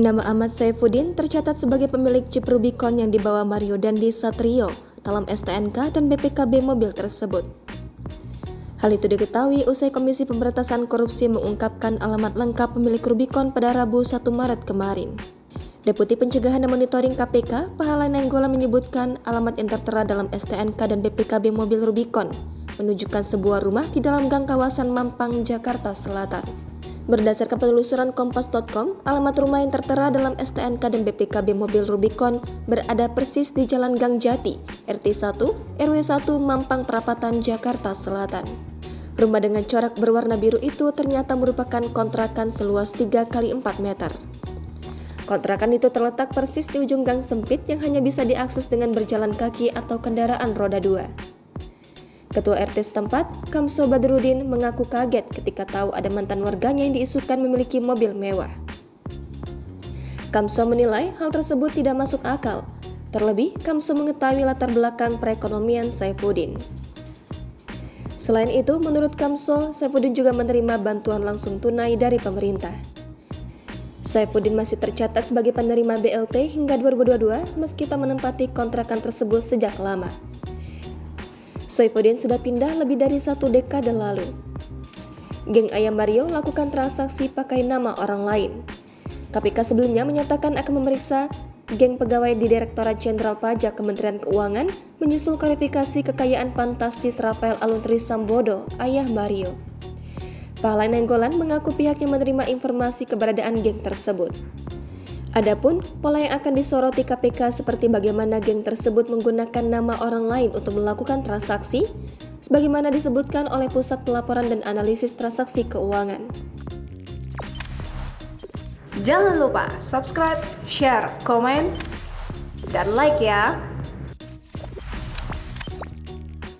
Nama Ahmad Saifuddin tercatat sebagai pemilik chip Rubicon yang dibawa Mario Dandi Satrio dalam STNK dan BPKB mobil tersebut. Hal itu diketahui usai Komisi Pemberantasan Korupsi mengungkapkan alamat lengkap pemilik Rubicon pada Rabu 1 Maret kemarin. Deputi Pencegahan dan Monitoring KPK, Pahala Nainggolan menyebutkan alamat yang tertera dalam STNK dan BPKB mobil Rubicon menunjukkan sebuah rumah di dalam gang kawasan Mampang, Jakarta Selatan. Berdasarkan penelusuran Kompas.com, alamat rumah yang tertera dalam STNK dan BPKB mobil Rubicon berada persis di Jalan Gang Jati, RT 1, RW 1, Mampang Perapatan, Jakarta Selatan. Rumah dengan corak berwarna biru itu ternyata merupakan kontrakan seluas 3x4 meter. Kontrakan itu terletak persis di ujung gang sempit yang hanya bisa diakses dengan berjalan kaki atau kendaraan roda 2. Ketua RT setempat, Kamso Badrudin, mengaku kaget ketika tahu ada mantan warganya yang diisukan memiliki mobil mewah. Kamso menilai hal tersebut tidak masuk akal. Terlebih, Kamso mengetahui latar belakang perekonomian Saifuddin. Selain itu, menurut Kamso, Saifuddin juga menerima bantuan langsung tunai dari pemerintah. Saifuddin masih tercatat sebagai penerima BLT hingga 2022 meski tak menempati kontrakan tersebut sejak lama. Saifuddin sudah pindah lebih dari 1 dekade lalu. Geng Ayam Mario lakukan transaksi pakai nama orang lain. KPK sebelumnya menyatakan akan memeriksa geng pegawai di Direktorat Jenderal Pajak Kementerian Keuangan menyusul klarifikasi kekayaan fantastis Rafael Aluntri Sambodo, ayah Mario. Pahala Nainggolan mengaku pihaknya menerima informasi keberadaan geng tersebut. Adapun pola yang akan disoroti KPK seperti bagaimana geng tersebut menggunakan nama orang lain untuk melakukan transaksi, sebagaimana disebutkan oleh Pusat Pelaporan dan Analisis Transaksi Keuangan. Jangan lupa subscribe, share, komen, dan like ya!